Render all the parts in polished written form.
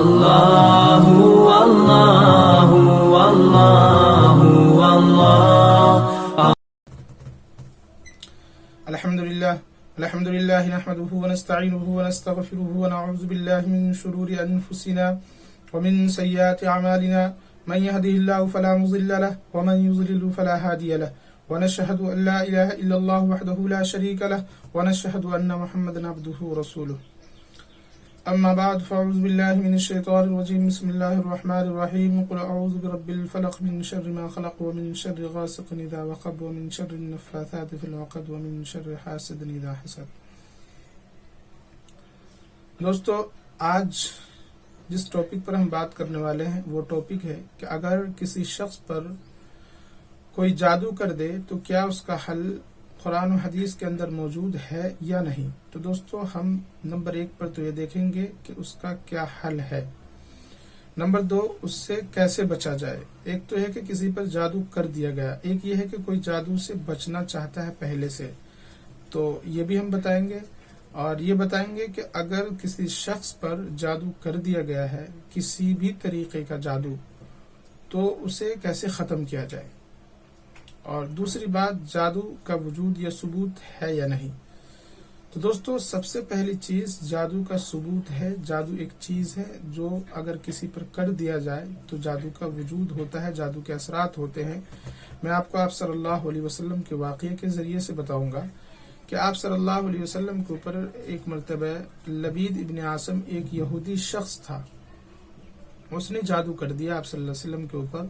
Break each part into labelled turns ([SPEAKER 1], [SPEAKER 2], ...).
[SPEAKER 1] الله والله والله والله.
[SPEAKER 2] الحمد لله نحمده ونستعينه ونستغفره ونعوذ بالله من شرور أنفسنا ومن سيئات أعمالنا، من يهده الله فلا مضل له ومن يضلل فلا هادي له، ونشهد أن لا إله إلا الله وحده لا شريك له، ونشهد أن محمدا عبده ورسوله. أما بعد، فأعوذ بالله من الشيطان الرجيم. بسم الله الرحمن الرحيم. قل أعوذ برب الفلق من شر ما خلق ومن شر غاسق إذا وقب ومن شر النفاثات في العقد ومن شر حاسد إذا حسد. دوستو، آج جس ٹاپک پر ہم بات کرنے والے ہیں وہ ٹاپک ہے کہ اگر کسی شخص پر کوئی جادو کر دے تو کیا اس کا حل قرآن و حدیث کے اندر موجود ہے یا نہیں. تو دوستو، ہم نمبر 1 پر تو یہ دیکھیں گے کہ اس کا کیا حل ہے. نمبر 2، اس سے کیسے بچا جائے. ایک تو ہے کہ کسی پر جادو کر دیا گیا، ایک یہ ہے کہ کوئی جادو سے بچنا چاہتا ہے پہلے سے، تو یہ بھی ہم بتائیں گے. اور یہ بتائیں گے کہ اگر کسی شخص پر جادو کر دیا گیا ہے، کسی بھی طریقے کا جادو، تو اسے کیسے ختم کیا جائے. اور دوسری بات، جادو کا وجود یا ثبوت ہے یا نہیں. تو دوستو، سب سے پہلی چیز جادو کا ثبوت ہے. جادو ایک چیز ہے جو اگر کسی پر کر دیا جائے تو جادو کا وجود ہوتا ہے، جادو کے اثرات ہوتے ہیں. میں آپ صلی اللہ علیہ وسلم کے واقعے کے ذریعے سے بتاؤں گا کہ آپ صلی اللہ علیہ وسلم کے اوپر ایک مرتبہ لبید ابن عاصم ایک یہودی شخص تھا، اس نے جادو کر دیا آپ صلی اللہ علیہ وسلم کے اوپر.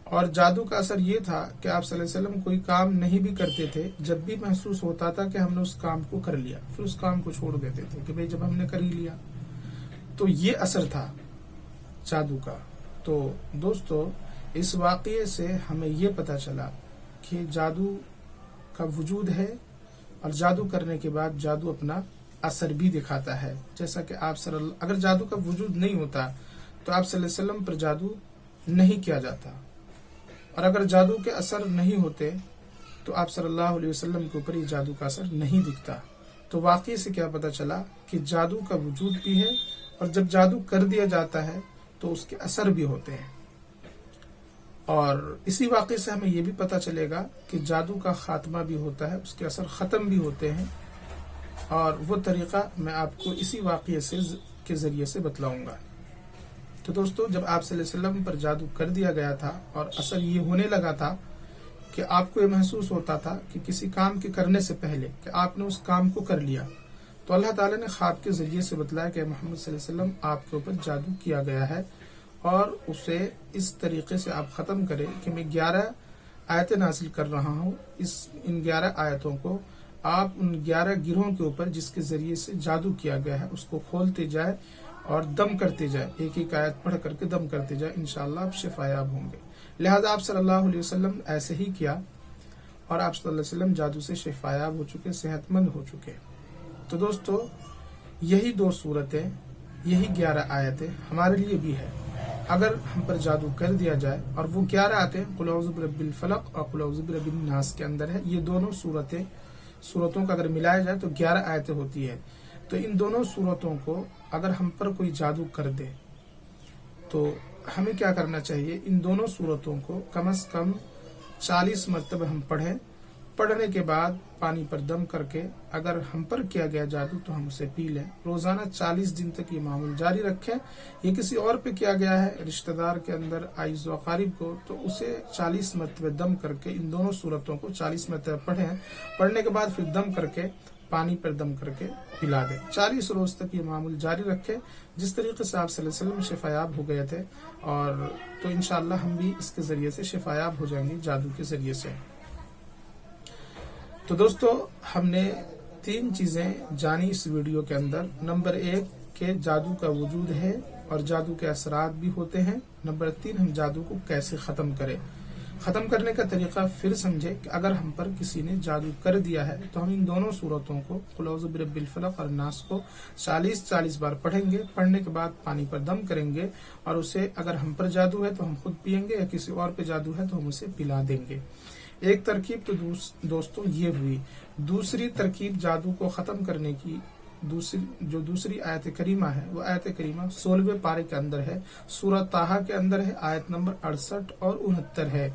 [SPEAKER 2] اور جادو کا اثر یہ تھا کہ آپ صلی اللہ علیہ وسلم کوئی کام نہیں بھی کرتے تھے، جب بھی محسوس ہوتا تھا کہ ہم نے اس کام کو کر لیا، پھر اس کام کو چھوڑ دیتے تھے کہ بھئی جب ہم نے کر ہی لیا. تو یہ اثر تھا جادو کا. تو دوستو، اس واقعے سے ہمیں یہ پتا چلا کہ جادو کا وجود ہے، اور جادو کرنے کے بعد جادو اپنا اثر بھی دکھاتا ہے. جیسا کہ اگر جادو کا وجود نہیں ہوتا تو آپ صلی اللہ علیہ وسلم پر جادو نہیں کیا جاتا، اور اگر جادو کے اثر نہیں ہوتے تو آپ صلی اللہ علیہ وسلم کے اوپر یہ جادو کا اثر نہیں دکھتا. تو واقعی سے کیا پتا چلا کہ جادو کا وجود بھی ہے، اور جب جادو کر دیا جاتا ہے تو اس کے اثر بھی ہوتے ہیں. اور اسی واقعے سے ہمیں یہ بھی پتا چلے گا کہ جادو کا خاتمہ بھی ہوتا ہے، اس کے اثر ختم بھی ہوتے ہیں. اور وہ طریقہ میں آپ کو اسی واقعے کے ذریعے سے بتلاؤں گا. تو دوستو، جب آپ صلی اللہ علیہ وسلم پر جادو کر دیا گیا تھا اور اثر یہ ہونے لگا تھا کہ آپ کو یہ محسوس ہوتا تھا کہ کسی کام کے کرنے سے پہلے کہ آپ نے اس کام کو کر لیا، تو اللہ تعالیٰ نے خواب کے ذریعے سے بتلایا کہ محمد صلی اللہ علیہ وسلم آپ کے اوپر جادو کیا گیا ہے، اور اسے اس طریقے سے آپ ختم کریں کہ میں 11 آیتیں نازل کر رہا ہوں. ان 11 آیتوں کو آپ ان 11 گروہوں کے اوپر جس کے ذریعے سے جادو کیا گیا ہے اس کو کھولتے جائے اور دم کرتے جائے، ایک ایک آیت پڑھ کر کے دم کرتے جائے، انشاءاللہ آپ شفایاب ہوں گے. لہذا آپ صلی اللہ علیہ وسلم ایسے ہی کیا، اور آپ صلی اللہ علیہ وسلم جادو سے شفایاب ہو چکے، صحت مند ہو چکے. تو دوستو، یہی 2 صورتیں، یہی 11 آیتیں ہمارے لیے بھی ہے. اگر ہم پر جادو کر دیا جائے، اور وہ 11 آیتیں قل اعوذ برب الفلق اور قل اعوذ برب الناس کے اندر ہے، یہ دونوں صورتوں کا اگر ملایا جائے تو 11 آیتیں ہوتی ہے. تو ان دونوں صورتوں کو اگر ہم پر کوئی جادو کر دے تو ہمیں کیا کرنا چاہیے، ان دونوں صورتوں کو کم از کم 40 مرتبہ ہم پڑھیں. پڑھنے کے بعد پانی پر دم کر کے اگر ہم پر کیا گیا جادو تو ہم اسے پی لیں. روزانہ 40 دن تک یہ معمول جاری رکھیں. یہ کسی اور پہ کیا گیا ہے، رشتہ دار کے اندر، عزیز و اقارب کو، تو اسے 40 مرتبہ دم کر کے ان دونوں صورتوں کو 40 مرتبہ پڑھیں. پڑھنے کے بعد پھر دم کر کے پانی پر دم کر کے پلا دیں. 40 روز تک یہ معمول جاری رکھے، جس طریقے سے آپ صلی اللہ علیہ وسلم شفایاب ہو گئے تھے. اور تو انشاءاللہ ہم بھی اس کے ذریعے سے شفایاب ہو جائیں گے، جادو کے ذریعے سے. تو دوستو، ہم نے 3 چیزیں جانی اس ویڈیو کے اندر. نمبر 1 کہ جادو کا وجود ہے اور جادو کے اثرات بھی ہوتے ہیں. نمبر 3 ہم جادو کو کیسے ختم کریں. ختم کرنے کا طریقہ پھر سمجھے کہ اگر ہم پر کسی نے جادو کر دیا ہے تو ہم ان دونوں صورتوں کو قل اعوذ برب الفلق اور الناس کو 40 بار پڑھیں گے. پڑھنے کے بعد پانی پر دم کریں گے، اور اسے اگر ہم پر جادو ہے تو ہم خود پیئیں گے، یا کسی اور پہ جادو ہے تو ہم اسے پلا دیں گے. ایک ترکیب تو دوستوں یہ ہوئی. دوسری ترکیب جادو کو ختم کرنے کی دوسری آیت کریمہ ہے وہ آیت کریمہ 16ویں پارے کے اندر ہے، سورہ طٰہٰ کے اندر ہے، آیت نمبر 68 اور 69 ہے۔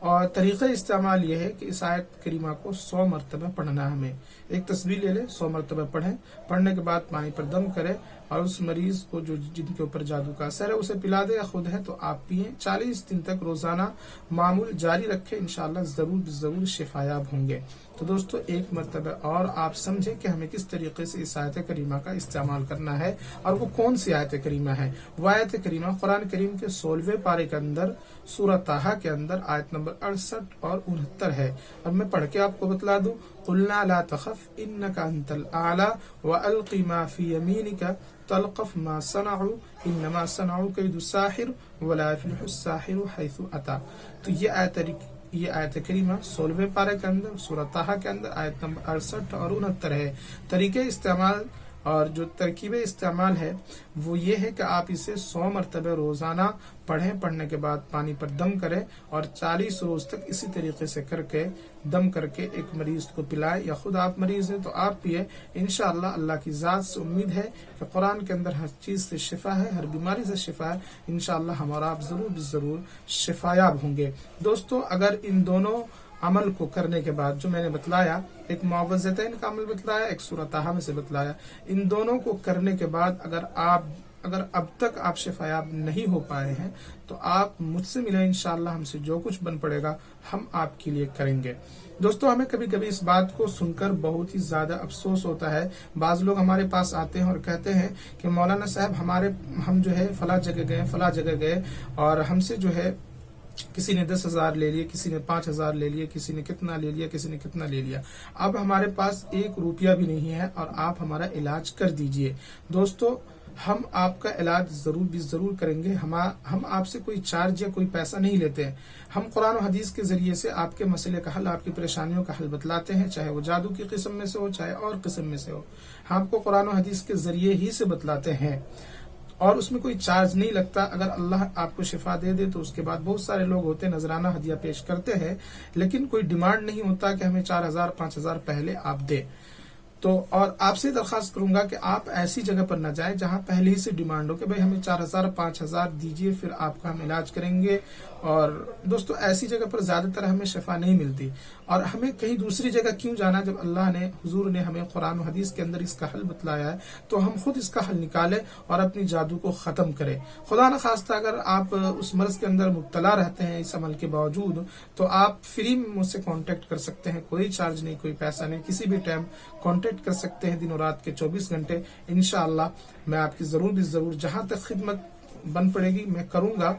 [SPEAKER 2] اور طریقہ استعمال یہ ہے کہ اس آیت کریمہ کو 100 مرتبہ پڑھنا ہے۔ ہمیں ایک تسبیح لے لیں، 100 مرتبہ پڑھیں، پڑھنے کے بعد پانی پر دم کرے اور اس مریض کو جن کے اوپر جادو کا اثر ہے اسے پلا دے، یا خود ہے تو آپ پیئیں، 40 دن تک روزانہ معمول جاری رکھیں، انشاءاللہ ضرور شفایاب ہوں گے۔ تو دوستو ایک مرتبہ اور آپ سمجھیں کہ ہمیں کس طریقے سے اس آیت کریمہ کا استعمال کرنا ہے، اور وہ کون سی آیت کریمہ ہے۔ وہ آیت کریمہ قرآن کریم کے 16ویں پارے کے اندر سورہ طٰہٰ کے اندر آیت نمبر 68 اور 69 ہے۔ اب میں پڑھ کے آپ کو بتلا دوں، قُلْنَا لَا تَخَفْ إِنَّكَ أَنْتَ الْأَعْلَى وَأَلْقِ مَا فِي يَمِينِكَ تَلْقَفْ مَا صَنَعُوا إِنَّمَا صَنَعُوا كَيْدُ السَّاحِرِ وَلَا يَفْلِحُ السَّاحِرُ حَيْثُ أَتَى۔ تو یہ آیت کریمہ 16ویں پارے کے اندر سورہ طٰہٰ کے اندر آیت نمبر 68 اور 69 ہے۔ طریقے استعمال اور جو ترکیب استعمال ہے وہ یہ ہے کہ آپ اسے 100 مرتبہ روزانہ پڑھیں، پڑھنے کے بعد پانی پر دم کریں اور 40 روز تک اسی طریقے سے کر کے دم کر کے ایک مریض کو پلائے، یا خود آپ مریض ہیں تو آپ پیے۔ انشاءاللہ اللہ کی ذات سے امید ہے کہ قرآن کے اندر ہر چیز سے شفا ہے، ہر بیماری سے شفا ہے، انشاءاللہ ہمارا آپ ضرور شفایاب ہوں گے۔ دوستو اگر ان دونوں عمل کو کرنے کے بعد جو میں نے بتلایا، ایک معوذتین کا عمل بتلایا، ایک سورہ طٰہٰ میں سے بتلایا، ان دونوں کو کرنے کے بعد اگر اب تک آپ شفایاب نہیں ہو پائے ہیں تو آپ مجھ سے ملیں، انشاءاللہ ہم سے جو کچھ بن پڑے گا ہم آپ کے لیے کریں گے۔ دوستو ہمیں کبھی کبھی اس بات کو سن کر بہت ہی زیادہ افسوس ہوتا ہے، بعض لوگ ہمارے پاس آتے ہیں اور کہتے ہیں کہ مولانا صاحب ہم جو ہے فلاں جگہ گئے اور ہم سے جو ہے کسی نے 10,000 لے لیے، کسی نے 5,000 لے لیے، کسی نے کتنا لے لیا، کسی نے کتنا لے لیا، اب ہمارے پاس 1 روپیہ بھی نہیں ہے اور آپ ہمارا علاج کر دیجئے۔ دوستو ہم آپ کا علاج ضرور کریں گے، ہم آپ سے کوئی چارج یا کوئی پیسہ نہیں لیتے ہیں، ہم قرآن و حدیث کے ذریعے سے آپ کے مسئلے کا حل، آپ کی پریشانیوں کا حل بتلاتے ہیں، چاہے وہ جادو کی قسم میں سے ہو چاہے اور قسم میں سے ہو، ہم آپ کو قرآن و حدیث کے ذریعے ہی سے بتلاتے ہیں اور اس میں کوئی چارج نہیں لگتا۔ اگر اللہ آپ کو شفا دے دے تو اس کے بعد بہت سارے لوگ ہوتے ہیں نذرانہ ہدیہ پیش کرتے ہیں، لیکن کوئی ڈیمانڈ نہیں ہوتا کہ ہمیں 4,000 5,000 پہلے آپ دے۔ تو اور آپ سے درخواست کروں گا کہ آپ ایسی جگہ پر نہ جائیں جہاں پہلے ہی سے ڈیمانڈ ہو کہ بھئی ہمیں 4,000 5,000 دیجئے پھر آپ کا ہم علاج کریں گے، اور دوستو ایسی جگہ پر زیادہ تر ہمیں شفا نہیں ملتی، اور ہمیں کہیں دوسری جگہ کیوں جانا جب اللہ نے حضور نے ہمیں قرآن و حدیث کے اندر اس کا حل بتلایا ہے، تو ہم خود اس کا حل نکالیں اور اپنی جادو کو ختم کریں۔ خدا نہ خواستہ اگر آپ اس مرض کے اندر مبتلا رہتے ہیں اس عمل کے باوجود، تو آپ فری میں مجھ سے کانٹیکٹ کر سکتے ہیں، کوئی چارج نہیں، کوئی پیسہ نہیں، کسی بھی ٹائم کانٹیکٹ کر سکتے ہیں، دن و رات کے 24 گھنٹے۔ انشاءاللہ میں آپ کی ضرور جہاں تک خدمت بن پڑے گی میں کروں گا،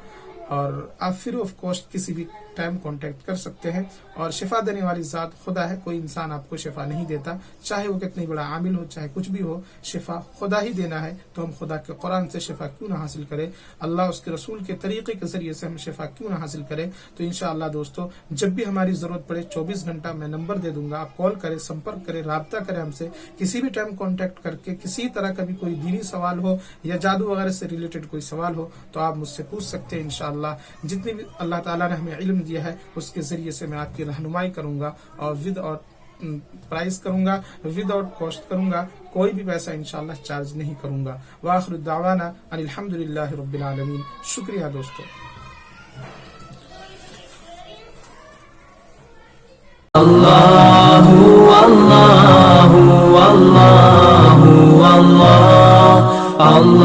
[SPEAKER 2] اور آپ فری آف کاسٹ کسی بھی ٹائم کانٹیکٹ کر سکتے ہیں۔ اور شفا دینے والی ذات خدا ہے، کوئی انسان آپ کو شفا نہیں دیتا، چاہے وہ کتنی بڑا عامل ہو، چاہے کچھ بھی ہو، شفا خدا ہی دینا ہے۔ تو ہم خدا کے قرآن سے شفا کیوں نہ حاصل کریں، اللہ اس کے رسول کے طریقے کے ذریعے سے ہم شفا کیوں نہ حاصل کریں۔ تو انشاءاللہ دوستو جب بھی ہماری ضرورت پڑے 24 گھنٹہ میں نمبر دے دوں گا، آپ کال کریں، سمپرک کریں، رابطہ کریں ہم سے، کسی بھی ٹائم کانٹیکٹ کر کے کسی طرح کا بھی کوئی دینی سوال ہو یا جادو وغیرہ سے ریلیٹڈ کوئی سوال ہو تو آپ مجھ سے پوچھ سکتے ہیں۔ انشاءاللہ جتنی بھی اللہ تعالیٰ نے ہمیں علم دیا ہے اس کے ذریعے سے میں آپ کی رہنمائی کروں گا، اور ود اور پرائز کروں گا، ود آؤٹ کاسٹ کروں گا، کوئی بھی پیسہ انشاءاللہ چارج نہیں کروں گا۔ وآخر الدعوانا ان الحمدللہ رب العالمین۔ شکریہ دوستو۔
[SPEAKER 1] اللہ اللہ اللہ اللہ اللہ